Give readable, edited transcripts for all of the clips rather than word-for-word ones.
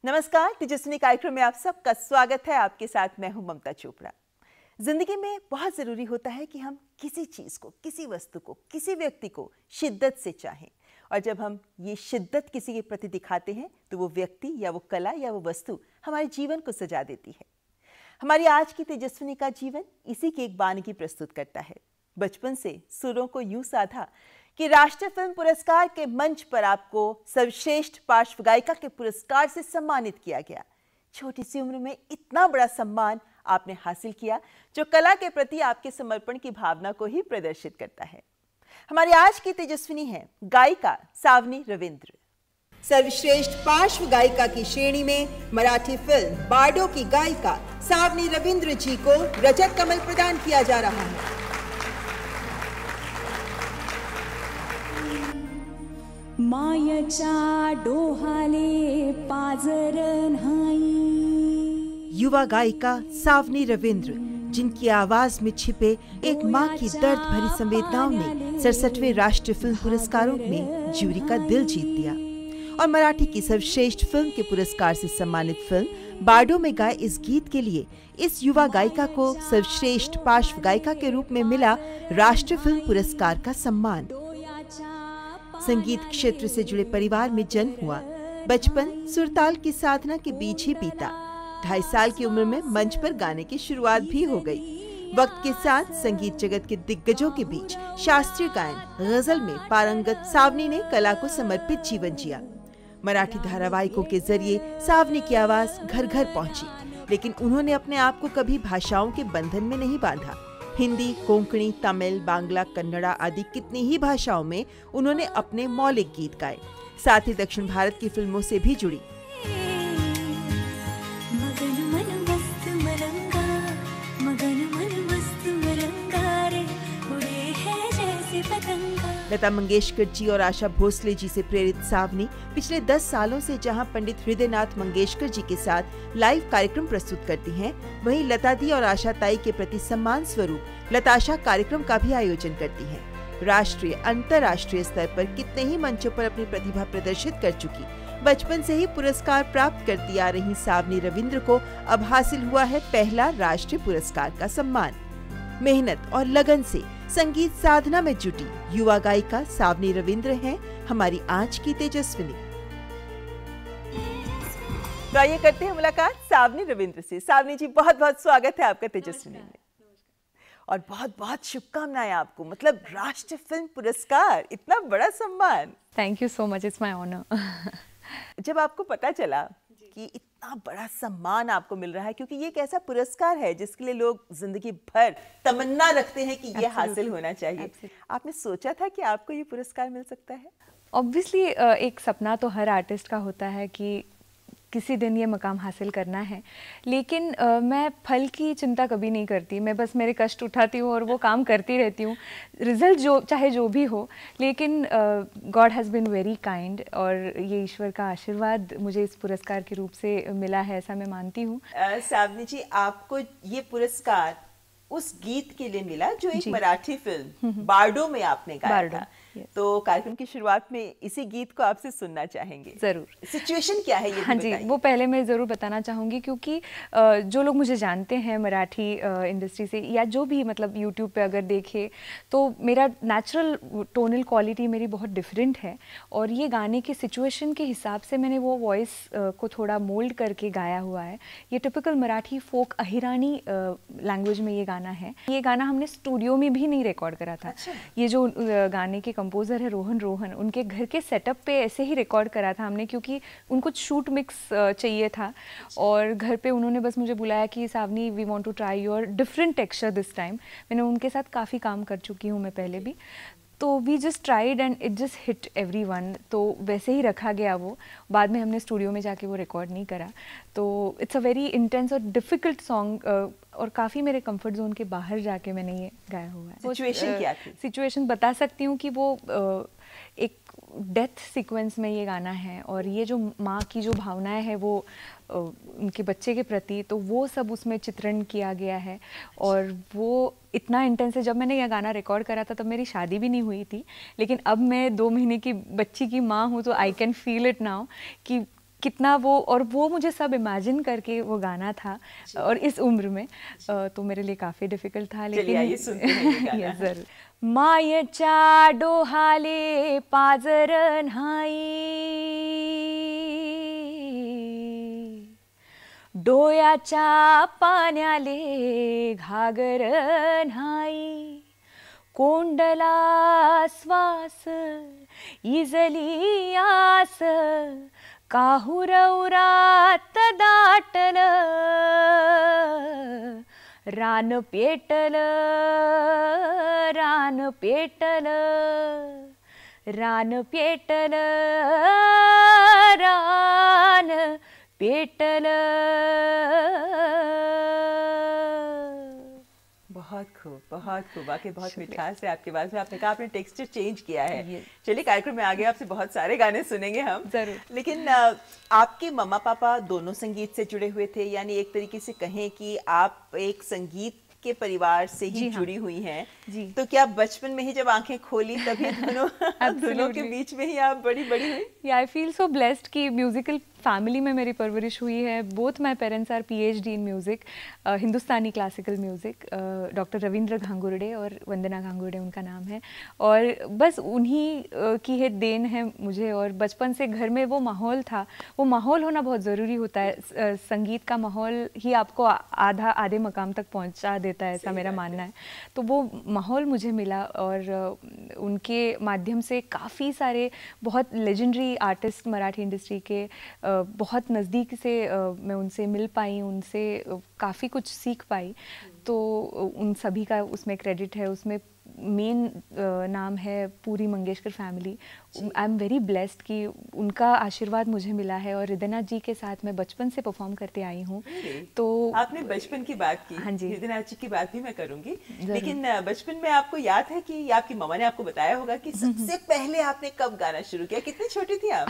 नमस्कार, तेजस्विनी कार्यक्रम में आप सबका स्वागत है। आपके साथ मैं हूं ममता चोपड़ा। जिंदगी में बहुत जरूरी होता है कि हम किसी चीज को, किसी वस्तु को, किसी व्यक्ति को शिद्दत से चाहें, और जब हम ये शिद्दत किसी के प्रति दिखाते हैं तो वो व्यक्ति या वो कला या वो वस्तु हमारे जीवन को सजा देती है। हमारी आज की तेजस्विनी का जीवन इसी की एक वानगी प्रस्तुत करता है। बचपन से सुरों को यूं साधा कि राष्ट्रीय फिल्म पुरस्कार के मंच पर आपको सर्वश्रेष्ठ पार्श्व गायिका के पुरस्कार से सम्मानित किया गया। छोटी सी उम्र में इतना बड़ा सम्मान आपने हासिल किया, जो कला के प्रति आपके समर्पण की भावना को ही प्रदर्शित करता है। हमारी आज की तेजस्विनी है गायिका सावनी रविंद्र। सर्वश्रेष्ठ पार्श्व गायिका की श्रेणी में मराठी फिल्म बार्डो की गायिका सावनी रविंद्र जी को रजत कमल प्रदान किया जा रहा है। मायच्या डोहाले पाजर नाही। युवा गायिका सावनी रविंद्र, जिनकी आवाज में छिपे एक माँ की दर्द भरी संवेदनाओं ने 67वें राष्ट्रीय फिल्म पुरस्कारों में जूरी का दिल जीत दिया और मराठी की सर्वश्रेष्ठ फिल्म के पुरस्कार से सम्मानित फिल्म बार्डो में गाए इस गीत के लिए इस युवा गायिका को सर्वश्रेष्ठ पार्श्व गायिका के रूप में मिला राष्ट्रीय फिल्म पुरस्कार का सम्मान। संगीत क्षेत्र से जुड़े परिवार में जन्म हुआ। बचपन सुरताल की साधना के बीच ही बीता। 2.5 साल की उम्र में मंच पर गाने की शुरुआत भी हो गई। वक्त के साथ संगीत जगत के दिग्गजों के बीच शास्त्रीय गायन, गजल में पारंगत सावनी ने कला को समर्पित जीवन जिया। मराठी धारावाहिकों के जरिए सावनी की आवाज घर घर पहुंची, लेकिन उन्होंने अपने आप को कभी भाषाओं के बंधन में नहीं बांधा। हिंदी, कोंकणी, तमिल, बांग्ला, कन्नड़ा आदि कितनी ही भाषाओं में उन्होंने अपने मौलिक गीत गाए। साथ ही दक्षिण भारत की फिल्मों से भी जुड़ी। लता मंगेशकर जी और आशा भोसले जी से प्रेरित सावनी पिछले 10 सालों से जहां पंडित हृदयनाथ मंगेशकर जी के साथ लाइव कार्यक्रम प्रस्तुत करती हैं, वहीं लता दी और आशा ताई के प्रति सम्मान स्वरूप लताशा कार्यक्रम का भी आयोजन करती हैं। राष्ट्रीय, अंतर्राष्ट्रीय स्तर पर कितने ही मंचों पर अपनी प्रतिभा प्रदर्शित कर चुकी, बचपन से ही पुरस्कार प्राप्त करती आ रही सावनी रविंद्र को अब हासिल हुआ है पहला राष्ट्रीय पुरस्कार का सम्मान। मेहनत और लगन से संगीत साधना में जुटी युवा गायिका सावनी रविंद्र हैं हमारी आज की तेजस्विनी। तो आइए करते हैं मुलाकात सावनी रविंद्र से। सावनी जी, बहुत बहुत स्वागत है आपका तेजस्विनी में, और बहुत बहुत शुभकामनाएं आपको। मतलब राष्ट्रीय फिल्म पुरस्कार, इतना बड़ा सम्मान। Thank you so much, it's my honour. जब आपको पता चला कि इतना बड़ा सम्मान आपको मिल रहा है, क्योंकि ये एक ऐसा पुरस्कार है जिसके लिए लोग जिंदगी भर तमन्ना रखते हैं कि ये हासिल होना चाहिए, आपने सोचा था कि आपको ये पुरस्कार मिल सकता है? ऑब्वियसली एक सपना तो हर आर्टिस्ट का होता है कि किसी दिन ये मकाम हासिल करना है, लेकिन मैं फल की चिंता कभी नहीं करती। मैं बस मेरे कष्ट उठाती हूँ और वो काम करती रहती हूँ, रिजल्ट चाहे जो भी हो। लेकिन God has been very kind, और ये ईश्वर का आशीर्वाद मुझे इस पुरस्कार के रूप से मिला है, ऐसा मैं मानती हूँ। सावनी जी, आपको ये पुरस्कार उस गीत के लिए मिला जो एक मराठी फिल्म बार्डो में आपने गाया था। तो कार्यक्रम की शुरुआत में इसी गीत को आपसे सुनना चाहेंगे। जरूर। सिचुएशन क्या है ये? हाँ जी, वो पहले मैं ज़रूर बताना चाहूँगी, क्योंकि जो लोग मुझे जानते हैं मराठी इंडस्ट्री से, या जो भी मतलब यूट्यूब पे अगर देखे, तो मेरा नेचुरल टोनल क्वालिटी मेरी बहुत डिफरेंट है, और ये गाने के सिचुएशन के हिसाब से मैंने वो वॉइस को थोड़ा मोल्ड करके गाया हुआ है। ये टिपिकल मराठी फोक अहिरानी लैंग्वेज में ये गाना है। ये गाना हमने स्टूडियो में भी नहीं रिकॉर्ड करा था। अच्छा। ये जो गाने के कंपोजर है रोहन, उनके घर के सेटअप पे ऐसे ही रिकॉर्ड करा था हमने, क्योंकि उनको शूट मिक्स चाहिए था। और घर पे उन्होंने बस मुझे बुलाया कि Saavni, we want to try your different texture this time. मैंने उनके साथ काफ़ी काम कर चुकी हूँ मैं पहले भी, तो we just tried and it just hit everyone. तो वैसे ही रखा गया वो। बाद में हमने स्टूडियो में जाके वो रिकॉर्ड नहीं करा। तो इट्स अ वेरी इंटेंस और डिफ़िकल्ट सॉन्ग, और काफ़ी मेरे कंफर्ट जोन के बाहर जाके मैंने ये गाया हुआ है। सिचुएशन क्या थी? सिचुएशन बता सकती हूँ कि वो एक डेथ सीक्वेंस में ये गाना है, और ये जो माँ की जो भावनाएं हैं वो उनके बच्चे के प्रति, तो वो सब उसमें चित्रण किया गया है। और वो इतना इंटेंस है। जब मैंने यह गाना रिकॉर्ड करा था तब मेरी शादी भी नहीं हुई थी, लेकिन अब मैं 2 महीने की बच्ची की माँ हूँ, तो I can feel it now कि कितना वो मुझे सब इमेजिन करके वो गाना था और इस उम्र में तो मेरे लिए काफ़ी डिफ़िकल्ट था। लेकिन आइए सुनते हैं ये गाना। ये ज़रूर। मायच्या डोहाले पाजर न्हाई, डोयाच्या पाण्याले घागर न्हाई, कोंडला श्वास इजली आस, काहुरौरात दाटल, रान पेटल, रान पेटल, रान पेटल, रान पेटल। बहुत खूब, बहुत खूब, वाकई बहुत मिठास है आपकी आवाज़ में। आपने कहा आपने टेक्सचर चेंज किया है। चलिए कार्यक्रम में आगे आपसे बहुत सारे गाने सुनेंगे हम जरूर। लेकिन आपके मम्मा पापा दोनों संगीत से जुड़े हुए थे, यानी एक तरीके से कहें कि आप एक संगीत के परिवार से ही जुड़ी हुई हैं। जी। तो क्या बचपन में ही जब आंखें खोली तभी दोनों के बीच में ही आप बड़ी हुई? आई फील सो ब्लेस्ड कि म्यूजिकल फैमिली में मेरी परवरिश हुई है। Both my parents are PhD in music, Hindustani classical music, doctor Ravindra Ghangurde और वंदना घांगुर्डे उनका नाम है। और बस उन्हीं की है देन है मुझे। और बचपन से घर में वो माहौल था, वो माहौल होना बहुत ज़रूरी होता है। संगीत का माहौल ही आपको आधे मकाम तक पहुंचा देता है, ऐसा मेरा मानना है। तो वो माहौल मुझे मिला और उनके माध्यम से काफ़ी सारे बहुत लेजेंडरी आर्टिस्ट मराठी इंडस्ट्री के बहुत नज़दीक से मैं उनसे मिल पाई, उनसे काफ़ी कुछ सीख पाई। तो उन सभी का उसमें क्रेडिट है। उसमें मेन नाम है पूरी Mangeshkar family. I am very blessed कि उनका आशीर्वाद मुझे मिला है। और हृदयनाथ जी के साथ मैं बचपन से परफॉर्म करते आई हूँ। तो आपने बचपन की बात की, हाँ जी, हृदयनाथ जी की बात भी मैं करूंगी, लेकिन बचपन में आपको याद है कि आपकी मम्मा ने आपको बताया होगा कि सबसे पहले आपने कब गाना शुरू किया? कितनी छोटी थी आप?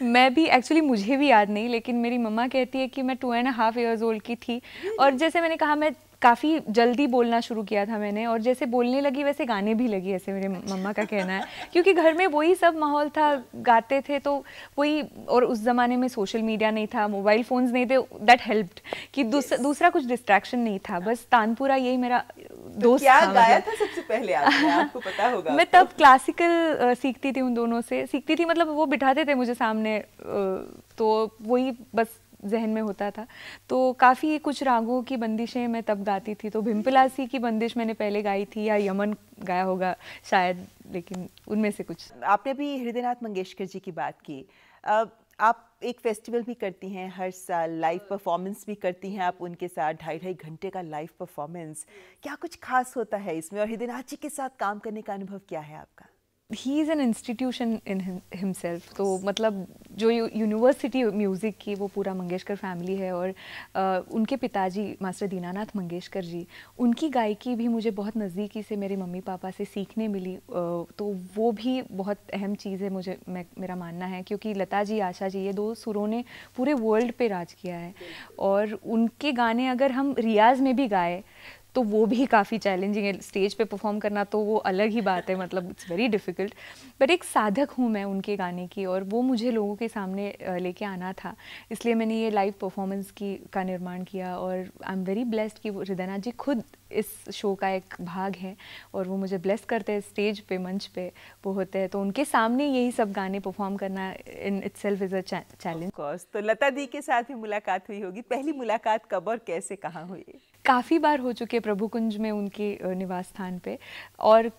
मैं भी एक्चुअली मुझे भी याद नहीं, लेकिन मेरी मम्मा कहती है कि मैं 2.5 years old की थी। और जैसे मैंने कहा, मैं काफ़ी जल्दी बोलना शुरू किया था मैंने, और जैसे बोलने लगी वैसे गाने भी लगी, ऐसे मेरे मम्मा का कहना है। क्योंकि घर में वही सब माहौल था, गाते थे तो वही। और उस ज़माने में सोशल मीडिया नहीं था, मोबाइल फ़ोन्स नहीं थे, दैट हेल्प्ड कि दूसरा कुछ डिस्ट्रैक्शन नहीं था। बस तानपुरा यही मेरा दोस्त क्या था। गाया था सबसे पहले आपने? आपको पता होगा। मैं तब क्लासिकल सीखती थी, उन दोनों से सीखती थी। मतलब वो बिठाते थे मुझे सामने, तो वही बस जहन में होता था। तो काफ़ी कुछ रागों की बंदिशें मैं तब गाती थी। तो भिम्पलासी की बंदिश मैंने पहले गाई थी, या यमन गाया होगा शायद, लेकिन उनमें से कुछ। आपने भी हृदयनाथ मंगेशकर जी की बात की। आप एक फेस्टिवल भी करती हैं हर साल, लाइव परफॉर्मेंस भी करती हैं आप उनके साथ, 2.5 घंटे का लाइव परफॉर्मेंस। क्या कुछ खास होता है इसमें, और हृदयनाथ जी के साथ काम करने का अनुभव क्या है आपका? He is an institution in himself. तो मतलब जो यूनिवर्सिटी म्यूज़िक की वो पूरा मंगेशकर फैमिली है। और उनके पिताजी मास्टर दीनानाथ मंगेशकर जी, उनकी गायकी भी मुझे बहुत नज़दीकी से मेरे मम्मी पापा से सीखने मिली। तो वो भी बहुत अहम चीज़ है मेरा मानना है। क्योंकि लता जी, आशा जी, ये 2 सुरों ने पूरे वर्ल्ड पे राज किया है। और उनके गाने अगर हम रियाज़ में भी गाए तो वो भी काफ़ी चैलेंजिंग है। स्टेज पे परफॉर्म करना तो वो अलग ही बात है, मतलब इट्स वेरी डिफ़िकल्ट। बट एक साधक हूँ मैं उनके गाने की, और वो मुझे लोगों के सामने लेके आना था, इसलिए मैंने ये लाइव परफॉर्मेंस का निर्माण किया। और आई एम वेरी ब्लेस्ड कि हृदयनाथ जी खुद इस शो का एक भाग है, और वो मुझे ब्लेस करते हैं स्टेज पे, मंच पे वो होते हैं। तो उनके सामने यही सब गाने परफॉर्म करना in itself is a challenge. तो लता दी के साथ भी मुलाकात हुई होगी। पहली मुलाकात कब और कैसे, कहाँ हुई? काफ़ी बार हो चुके हैं प्रभु कुंज में, उनके निवास स्थान पे। और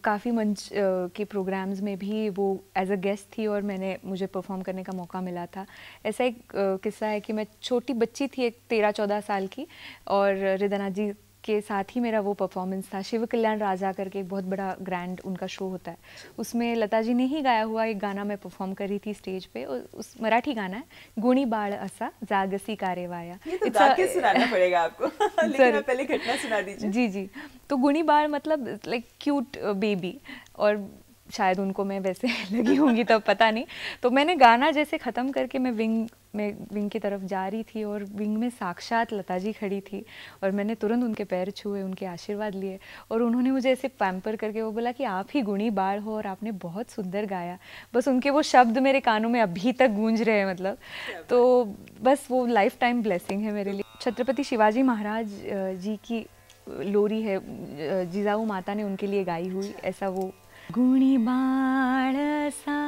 काफ़ी मंच के प्रोग्राम्स में भी वो एज अ गेस्ट थी, और मुझे परफॉर्म करने का मौका मिला था। ऐसा एक किस्सा है कि मैं छोटी बच्ची थी, एक 13-14 साल की, और हृदयनाथ जी के साथ ही मेरा वो परफॉर्मेंस था। शिव कल्याण राजा करके एक बहुत बड़ा ग्रैंड उनका शो होता है, उसमें लता जी ने ही गाया हुआ एक गाना मैं परफॉर्म कर रही थी स्टेज पे। उस मराठी गाना है, गुणी बाळ असा जागसी कारेवाया। ये तो गा के सुनाना पड़ेगा आपको। लेकिन आप पहले घटना सुना दीजिए। जी जी। तो गुणी बाळ मतलब लाइक क्यूट बेबी, और शायद उनको मैं वैसे लगी होंगी तब, पता नहीं। तो मैंने गाना जैसे ख़त्म करके मैं विंग की तरफ जा रही थी और विंग में साक्षात लता जी खड़ी थी और मैंने तुरंत उनके पैर छुए, उनके आशीर्वाद लिए और उन्होंने मुझे ऐसे पैम्पर करके वो बोला कि आप ही गुणी बाढ़ हो और आपने बहुत सुंदर गाया। बस उनके वो शब्द मेरे कानों में अभी तक गूंज रहे हैं, मतलब। तो बस वो लाइफ टाइम ब्लेसिंग है मेरे लिए। छत्रपति शिवाजी महाराज जी की लोरी है, जिजाऊ माता ने उनके लिए गाई हुई, ऐसा वो गुणी बाळ सा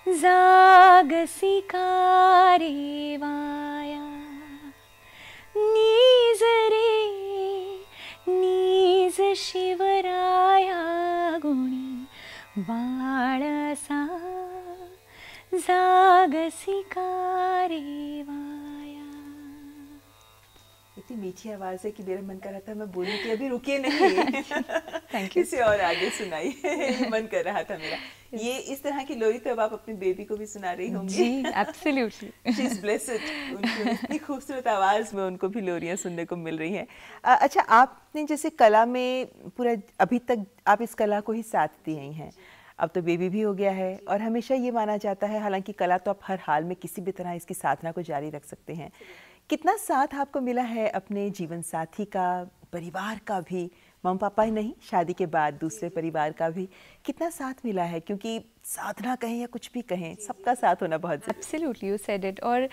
जागसी कारी वाया नीज रे नीज शिवराया गुणी बाळ सा जागसी कारी वाया। इतनी मीठी आवाज है कि मेरा मन कर रहा था मैं बोलूं कि अभी रुकिए नहीं। Thank you. इसे और आगे सुनाइए, मन कर रहा था मेरा। ये इस तरह की लोरी तो अब आप अपनी बेबी को भी सुना रही होंगी। जी, एब्सोल्युटली। शी इज ब्लेस्ड, उनकी इतनी खूबसूरत आवाज में उनको भी लोरियां सुनने को मिल रही हैं। अच्छा, आपने जैसे कला में पूरा अभी तक आप इस कला को ही साथ दी ही हैं, अब तो बेबी भी हो गया है और हमेशा ये माना जाता है, हालांकि कला तो आप हर हाल में किसी भी तरह इसकी साधना को जारी रख सकते हैं। कितना साथ आपको मिला है अपने जीवन साथी का, परिवार का भी, मम्मी पापा ही नहीं, शादी के बाद दूसरे परिवार का भी कितना साथ मिला है? क्योंकि साधना कहें या कुछ भी कहें, सबका साथ होना बहुत ज़रूरी है। Absolutely, you said it. और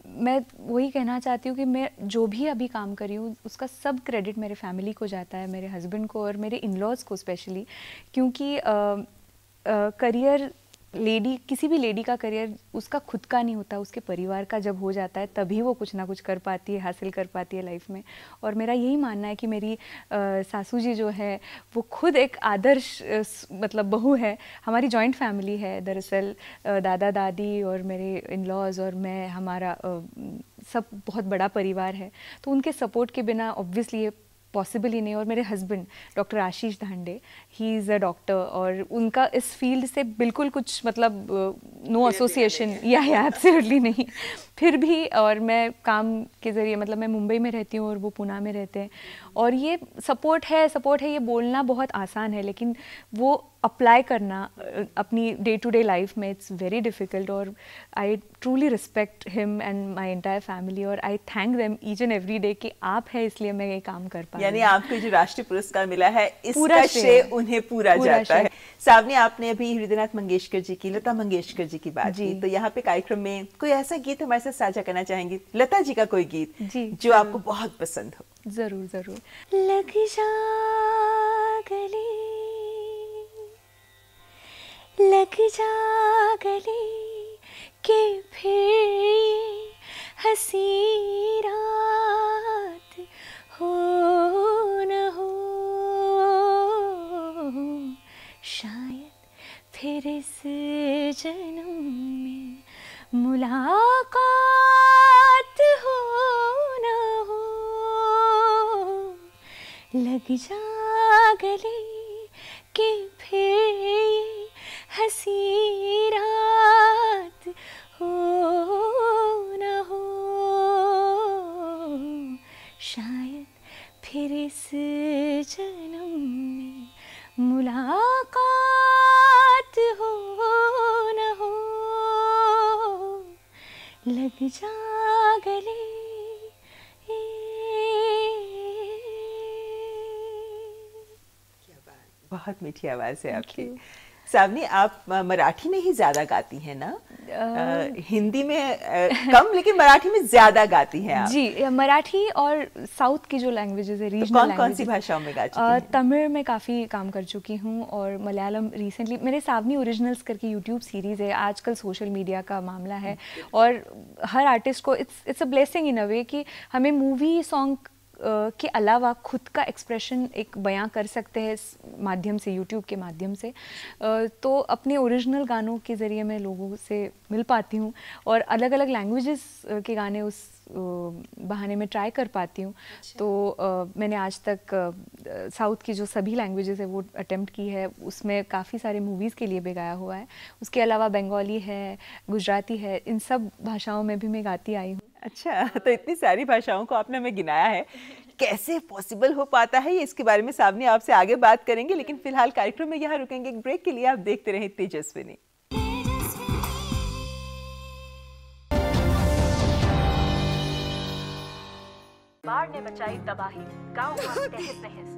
मैं वही कहना चाहती हूँ कि मैं जो भी अभी काम कर रही हूँ उसका सब क्रेडिट मेरे फैमिली को जाता है, मेरे हस्बैंड को और मेरे इन-लॉज़ को स्पेशली, क्योंकि करियर किसी भी लेडी का करियर उसका खुद का नहीं होता, उसके परिवार का जब हो जाता है तभी वो कुछ ना कुछ कर पाती है, हासिल कर पाती है लाइफ में। और मेरा यही मानना है कि मेरी सासू जी जो है वो खुद एक आदर्श मतलब बहू है। हमारी जॉइंट फैमिली है दरअसल, दादा दादी और मेरे इन-लॉज़ और मैं, हमारा सब बहुत बड़ा परिवार है। तो उनके सपोर्ट के बिना ऑब्वियसली ये पॉसिबल ही नहीं। और मेरे husband doctor Ashish Dhande, he is a doctor और उनका इस फील्ड से बिल्कुल कुछ मतलब नो एसोसिएशन, या एब्सोल्युटली नहीं। फिर भी और मैं काम के ज़रिए, मतलब मैं मुंबई में रहती हूँ और वो पुणे में रहते हैं, और ये सपोर्ट है ये बोलना बहुत आसान है, लेकिन वो अप्लाई करना अपनी डे टू डे लाइफ में इट्स वेरी डिफ़िकल्ट। और I truly respect him and my entire family और I thank them each and every day कि आप है इसलिए मैं ये काम कर पा रही हूँ। यानी आपको जो राष्ट्रीय पुरस्कार मिला है इसका श्रेय उन्हें पूरा जाता है। सावनी, आपने अभी हृदयनाथ मंगेशकर जी की, लता मंगेशकर जी की बात की, तो यहाँ पे कार्यक्रम में कोई ऐसा गीत हमारे साथ साझा करना चाहेंगी? लता जी का कोई गीत जो आपको बहुत पसंद हो? जरूर जरूर। लग जा गले, लग जा गले के फिर हंसी रात हो न हो, शायद फिर इस जन्म में मुलाकात हो न हो। लग जा गले के फिर हंसी रात हो न हो, शायद फिर इस जन्म में मुलाकात हो न हो। लग जा गले। बहुत मीठी आवाज़ है आपकी। सावनी, आप मराठी में ही ज़्यादा गाती हैं ना? हिंदी में कम, लेकिन मराठी में ज़्यादा गाती हैं आप। जी, मराठी और साउथ की जो लैंग्वेजेस है, रीजनल लैंग्वेजेस, कौन सी भाषाओं में गा चुकी हैं? तमिल में काफ़ी काम कर चुकी हूँ और मलयालम रिसेंटली। मेरे सावनी ओरिजिनल्स करके यूट्यूब सीरीज़ है, आजकल सोशल मीडिया का मामला है और हर आर्टिस्ट को इट्स अ ब्लेसिंग इन अ वे कि हमें मूवी सॉन्ग के अलावा खुद का एक्सप्रेशन एक बयां कर सकते हैं इस माध्यम से, यूट्यूब के माध्यम से। तो अपने ओरिजिनल गानों के ज़रिए मैं लोगों से मिल पाती हूँ और अलग अलग लैंग्वेजेस के गाने उस बहाने में ट्राई कर पाती हूँ। तो मैंने आज तक साउथ की जो सभी लैंग्वेजेस है वो अटेम्प्ट की है, उसमें काफ़ी सारे मूवीज़ के लिए भी गाया हुआ है। उसके अलावा बंगाली है, गुजराती है, इन सब भाषाओं में भी मैं गाती आई हूँ। अच्छा, तो इतनी सारी भाषाओं को आपने हमें गिनाया है। कैसे पॉसिबल हो पाता है, ये इसके बारे में सावनी आपसे आगे बात करेंगे, लेकिन फिलहाल कार्यक्रम में यहाँ रुकेंगे एक ब्रेक के लिए। आप देखते रहें तेजस्विनी। बाढ़ ने मचाई तबाही, गांव में तहस नहस।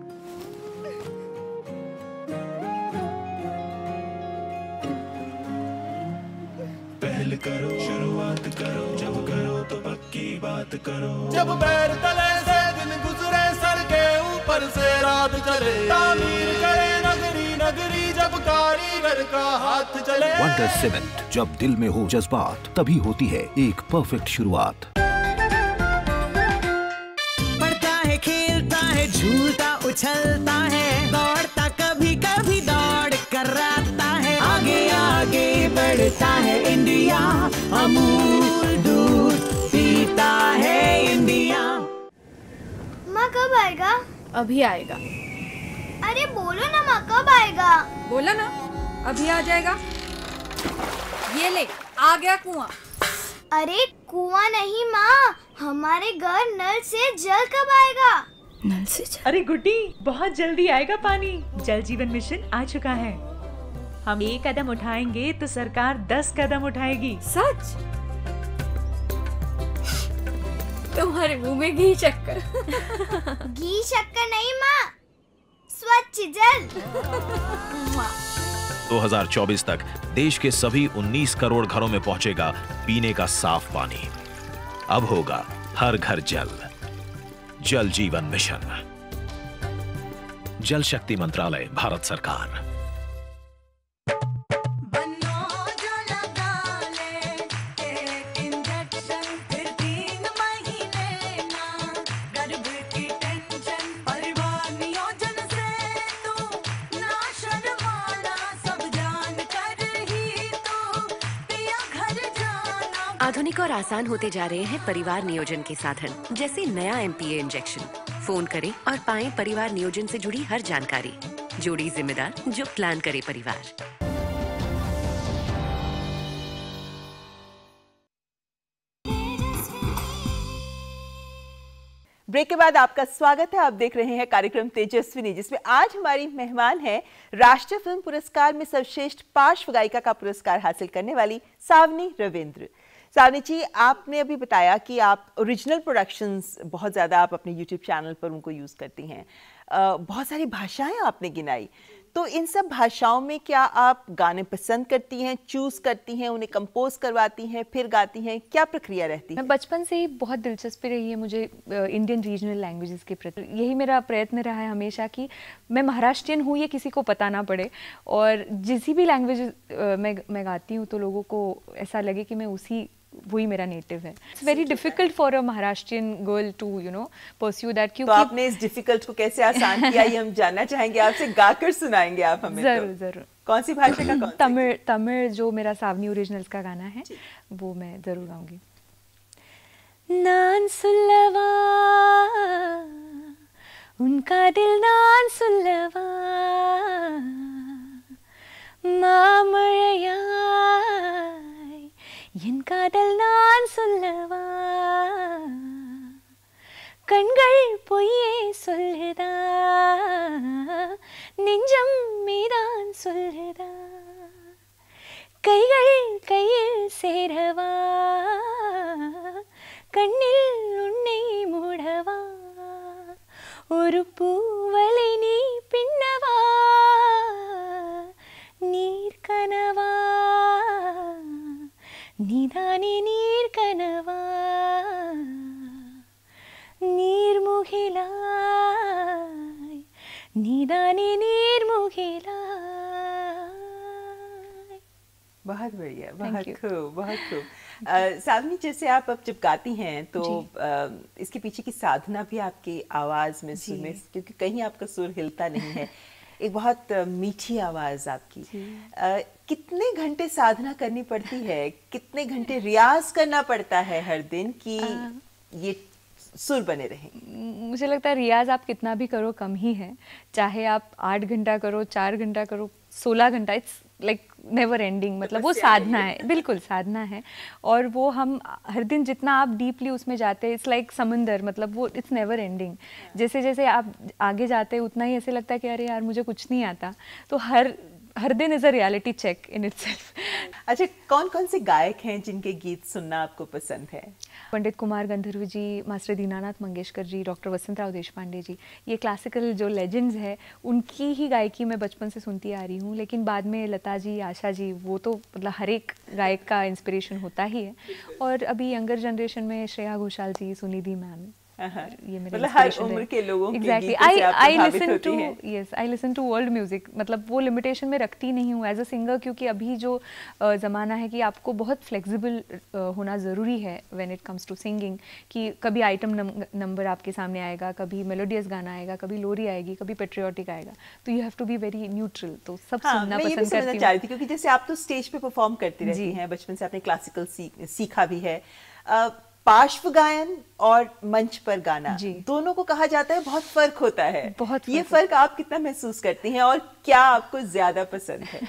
पहल करो, शुरुआत करो, जब करो तो पक्की बात करो। जब पैर तले से दिन गुजरे, सर के ऊपर से रात चले, तामीर करे नगरी नगरी, जब कारीगर का हाथ चले। वंडर सीमेंट, जब दिल में हो जज्बात तभी होती है एक परफेक्ट शुरुआत। झूलता उछलता है, दौड़ता कभी कभी दौड़ कराता है, आगे आगे बढ़ता है इंडिया, अमूल दूध पीता है इंडिया। माँ कब आएगा? अभी आएगा। अरे बोलो ना माँ कब आएगा? बोला ना अभी आ जाएगा। ये ले आ गया कुआं। अरे कुआं नहीं माँ, हमारे घर नल से जल कब आएगा? नल से जल? अरे गुड्डी, बहुत जल्दी आएगा पानी। जल जीवन मिशन आ चुका है। हम 1 कदम उठाएंगे तो सरकार 10 कदम उठाएगी। सच? तुम्हारे मुंह में घी शक्कर। घी शक्कर नहीं माँ, स्वच्छ जल। 2024 तक देश के सभी 19 करोड़ घरों में पहुंचेगा पीने का साफ पानी। अब होगा हर घर जल। जल जीवन मिशन, जल शक्ति मंत्रालय, भारत सरकार। आधुनिक और आसान होते जा रहे हैं परिवार नियोजन के साधन, जैसे नया MPA इंजेक्शन। फोन करें और पाएं परिवार नियोजन से जुड़ी हर जानकारी। जोड़ी जिम्मेदार जो प्लान करे परिवार। ब्रेक के बाद आपका स्वागत है। आप देख रहे हैं कार्यक्रम तेजस्विनी, जिसमें आज हमारी मेहमान है राष्ट्रीय फिल्म पुरस्कार में सर्वश्रेष्ठ पार्श्व गायिका का पुरस्कार हासिल करने वाली सावनी रविंद्र। सावनी जी, आपने अभी बताया कि आप ओरिजिनल प्रोडक्शंस बहुत ज़्यादा आप अपने YouTube चैनल पर उनको यूज़ करती हैं। बहुत सारी भाषाएं आपने गिनाई, तो इन सब भाषाओं में क्या आप गाने पसंद करती हैं, चूज़ करती हैं, उन्हें कंपोज करवाती हैं, फिर गाती हैं, क्या प्रक्रिया रहती है? मैं बचपन से ही बहुत दिलचस्पी रही है मुझे इंडियन रीजनल लैंग्वेजेस के प्रति। यही मेरा प्रयत्न रहा है हमेशा कि मैं महाराष्ट्रियन हूँ ये किसी को पता ना पड़े, और जिस भी लैंग्वेज मैं गाती हूँ तो लोगों को ऐसा लगे कि मैं वही मेरा नेटिव है। It's very difficult for a Maharashtrian girl to pursue that. तो आपने इस डिफिकल्ट को कैसे आसान किया, ये हम जानना चाहेंगे आपसे। गाकर सुनाएंगे आप हमें? जरूर जरूर। कौन सी भाषा का? कौन तमिल जो मेरा सावनी ओरिजिनल्स का गाना है वो मैं जरूर गाऊंगी। नान सुल्लवा उनका दिल, नान सुल्लवा मामळया என் காதல் நான் சொல்லவா, கண்கள் பொய்யே சொல்லுதா, நெஞ்சம் மீதான் சொல்லுதா, கைகள் கையில் சேரவா, கண்ணில் உன்னை மூடவா, ஒரு பூவலை நீ பின்னவா, நீர் கனவா, நீதானே நீர் கனவா, நீர் முகிலாய், நீதானே நீர் முகிலாய்। बहुत बढ़िया, बहुत खूब, बहुत खूब। सावनी, जैसे आप अब जब गाती हैं तो इसके पीछे की साधना भी आपकी आवाज़ में, सुर में, क्योंकि कहीं आपका सुर हिलता नहीं है। एक बहुत मीठी आवाज़ आपकी। कितने घंटे साधना करनी पड़ती है, कितने घंटे रियाज करना पड़ता है हर दिन कि ये सुर बने रहें? मुझे लगता है रियाज आप कितना भी करो कम ही है, चाहे आप 8 घंटा करो, 4 घंटा करो, 16 घंटा, इट्स लाइक नेवर एंडिंग, मतलब वो साधना है, बिल्कुल साधना है। और वो हम हर दिन जितना आप डीपली उसमें जाते हैं, इट्स लाइक समंदर, मतलब वो इट्स नेवर एंडिंग। जैसे जैसे आप आगे जाते हैं उतना ही ऐसे लगता है कि अरे यार मुझे कुछ नहीं आता। तो हर दिन is a reality check in itself. अच्छा, कौन कौन से गायक हैं जिनके गीत सुनना आपको पसंद है? पंडित कुमार गंधर्व जी, मास्टर दीनानाथ मंगेशकर जी, डॉक्टर वसंतराव देशपांडे जी, ये क्लासिकल जो लेजेंड्स है उनकी ही गायकी मैं बचपन से सुनती आ रही हूँ। लेकिन बाद में लता जी, आशा जी, वो तो मतलब हर एक गायक का इंस्पिरेशन होता ही है। और अभी यंगर जनरेशन में श्रेया घोषाल जी, सुनिधि मैम, ये मेरे मतलब हर उम्र के लोगों के Exactly. गीतों से आप प्रभावित होती हैं। Yes, I listen to world music, मतलब वो लिमिटेशन में रखती नहीं हूँ एज अ सिंगर, क्योंकि अभी जो ज़माना है कि आपको बहुत फ्लेक्सिबल होना ज़रूरी है when it comes to singing, कि कभी आइटम नंबर आपके सामने आएगा, कभी मेलोडियस गाना आएगा, कभी लोरी आएगी, कभी पेट्रियोटिक आएगा, तो you have to be very neutral. तो सब सुनना पसंद करती हूँ। क्योंकि जैसे आप तो स्टेज पे परफॉर्म करती रहती हैं, बचपन से आपने क्लासिकल सीखा भी है। पार्श्व गायन और मंच पर गाना, दोनों को कहा जाता है बहुत फर्क होता है। बहुत ये फर्क आप कितना महसूस करती हैं और क्या आपको ज्यादा पसंद है?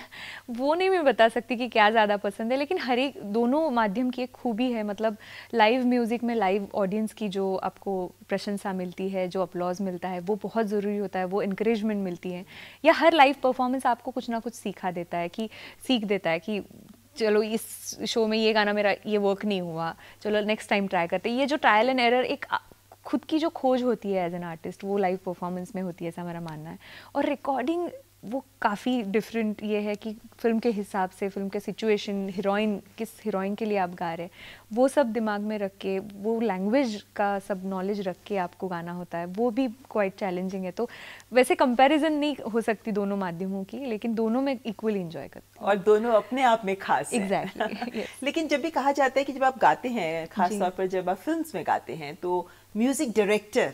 वो नहीं मैं बता सकती कि क्या ज़्यादा पसंद है, लेकिन हर एक दोनों माध्यम की एक खूबी है। मतलब लाइव म्यूज़िक में लाइव ऑडियंस की जो आपको प्रशंसा मिलती है, जो अपलॉज मिलता है, वो बहुत ज़रूरी होता है, वो इंकरेजमेंट मिलती है। या हर लाइव परफॉर्मेंस आपको कुछ ना कुछ सीख देता है कि चलो इस शो में ये गाना मेरा ये वर्क नहीं हुआ, चलो नेक्स्ट टाइम ट्राई करते हैं। ये जो ट्रायल एंड एरर, एक खुद की जो खोज होती है एज एन आर्टिस्ट, वो लाइव परफॉर्मेंस में होती है, ऐसा मेरा मानना है। और रिकॉर्डिंग वो काफ़ी डिफरेंट ये है कि फिल्म के हिसाब से, फिल्म के सिचुएशन, हीरोइन, किस हीरोइन के लिए आप गा रहे हैं, वो सब दिमाग में रख के, वो लैंग्वेज का सब नॉलेज रख के आपको गाना होता है, वो भी क्वाइट चैलेंजिंग है। तो वैसे कंपैरिजन नहीं हो सकती दोनों माध्यमों की, लेकिन दोनों में इक्वली एंजॉय करती हूँ। और दोनों अपने आप में खास हैं। Exactly, लेकिन जब भी कहा जाता है कि जब आप गाते हैं, खास तौर पर जब आप फिल्म्स में गाते हैं, तो म्यूजिक डायरेक्टर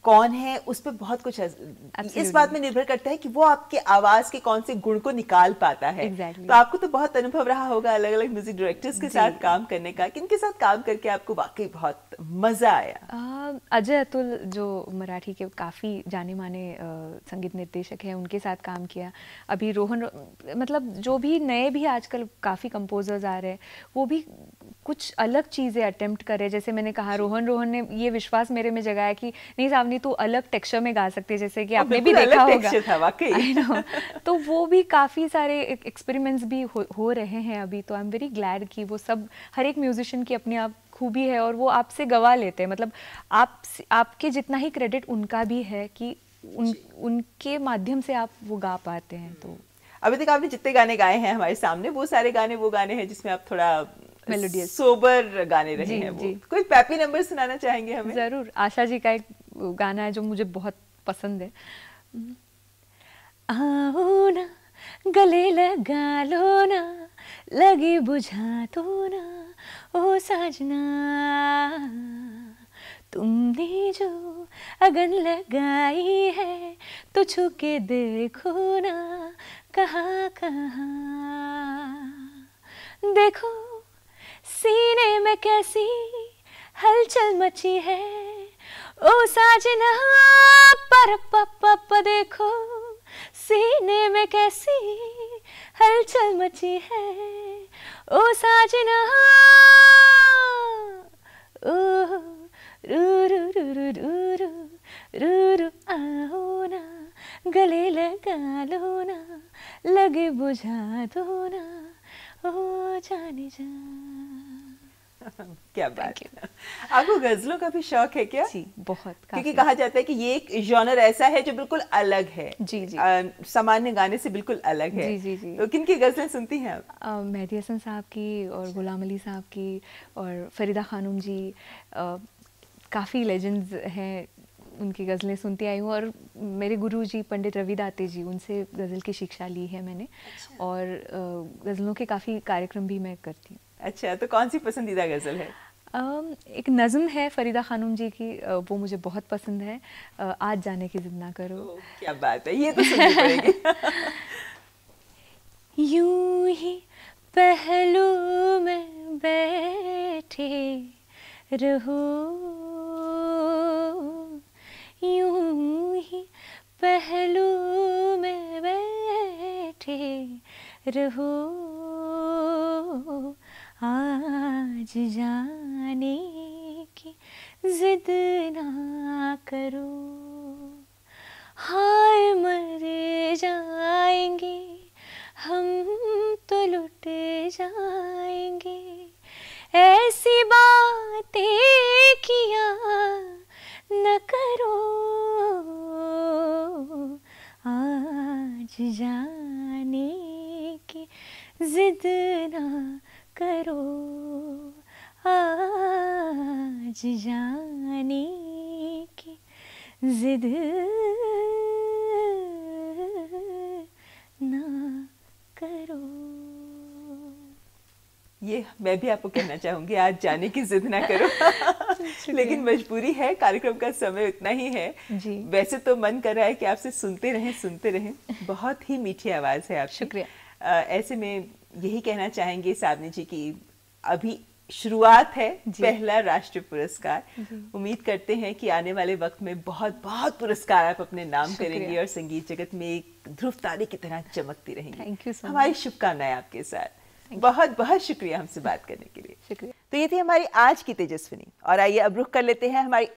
कौन है उस पर बहुत कुछ इस बात में निर्भर करता है कि वो आपके आवाज के कौन से गुण को निकाल पाता है। तो आपको तो बहुत अनुभव रहा होगा अलग अलग म्यूजिक डायरेक्टर्स के साथ काम करने का। किनके साथ काम करके आपको वाकई बहुत मजा आया? अजय अतुल जो मराठी के काफ़ी जाने माने संगीत निर्देशक हैं, उनके साथ काम किया। अभी रोहन, मतलब जो भी नए भी आजकल काफ़ी कंपोजर्स आ रहे हैं, वो भी कुछ अलग चीज़ें अटेम्प्ट कर रहे हैं। जैसे मैंने कहा, रोहन ने ये विश्वास मेरे में जगाया कि नहीं सावनी तू अलग टेक्सचर में गा सकती है, जैसे कि आपने भी देखा होगा। तो वो भी काफ़ी सारे एक्सपेरिमेंट्स भी हो रहे हैं अभी। तो आई एम वेरी ग्लैड कि वो सब, हर एक म्यूजिशियन की अपनी आप खूबी है और वो आपसे गवा लेते हैं। मतलब आपके जितना ही क्रेडिट उनका भी है कि उनके माध्यम से आप वो गा पाते हैं। तो अभी तक आपने जितने गाने गाए हैं हमारे सामने, वो सारे गाने वो गाने हैं जिसमें आप थोड़ा मेलोडियस, सोबर गाने रहे हैं। वो कोई पैपी नंबर सुनाना चाहेंगे हमें? जरूर। आशा जी का एक गाना है जो मुझे बहुत पसंद है। आओ ना गले लगा लो ना, लगे बुझा दो ना ओ साजना, तुमने जो अगन लगाई है तो छू के देखो ना कहाँ कहाँ, देखो सीने में कैसी हलचल मची है ओ साजना, पर पप देखो सीने में कैसी हलचल मची है ओ साजना, ओ रू रू रू रू रू रू रू रू, आओ ना गले लगा लो ना, लगे बुझा दो ना ओ जाने जा। क्या बात है। आपको गजलों का भी शौक है क्या? जी, बहुत। क्योंकि कहा जाता है कि ये एक जॉनर ऐसा है जो बिल्कुल अलग है। जी जी। सामान्य गाने से बिल्कुल अलग है। जी जी जी। तो किन की गजलें सुनती हैं आप? मेहदी हसन साहब की और गुलाम अली साहब की और फरीदा खानूम जी, काफ़ी लेजेंड्स हैं, उनकी गज़लें सुनती आई हूँ। और मेरे गुरु जी पंडित रवि दाते जी, उनसे गज़ल की शिक्षा ली है मैंने। और गज़लों के काफ़ी कार्यक्रम भी मैं करती हूँ। अच्छा, तो कौन सी पसंदीदा गज़ल है? एक नज़म है फरीदा खानूम जी की, वो मुझे बहुत पसंद है, आज जाने की जिद ना करो। क्या बात है, ये तो सुननी पड़ेगी। यूं ही पहलू में बैठे रहो, यूं ही पहलू में बैठे रहो, आज जाने की जिद ना करो, हाय मर जाएंगे हम तो लुट जाएंगे, ऐसी बातें किया न करो, आज जाने की जिद ना करो, आज जाने की जिद ना करो। ये मैं भी आपको कहना चाहूंगी, आज जाने की जिद ना करो। लेकिन मजबूरी है, कार्यक्रम का समय उतना ही है जी। वैसे तो मन कर रहा है कि आपसे सुनते रहें। बहुत ही मीठी आवाज है आपकी। शुक्रिया। ऐसे में यही कहना चाहेंगे सावनी जी की अभी शुरुआत है, पहला राष्ट्रीय पुरस्कार। उम्मीद करते हैं कि आने वाले वक्त में बहुत बहुत पुरस्कार आप अपने नाम करेंगे और संगीत जगत में एक ध्रुव तारे की तरह चमकती रहेंगी। Thank you so much. हमारी शुभकामनाएं आपके साथ। बहुत बहुत शुक्रिया हमसे बात करने के लिए। शुक्रिया। तो ये थी हमारी आज की तेजस्विनी, और आइए अब रुख कर लेते हैं हमारी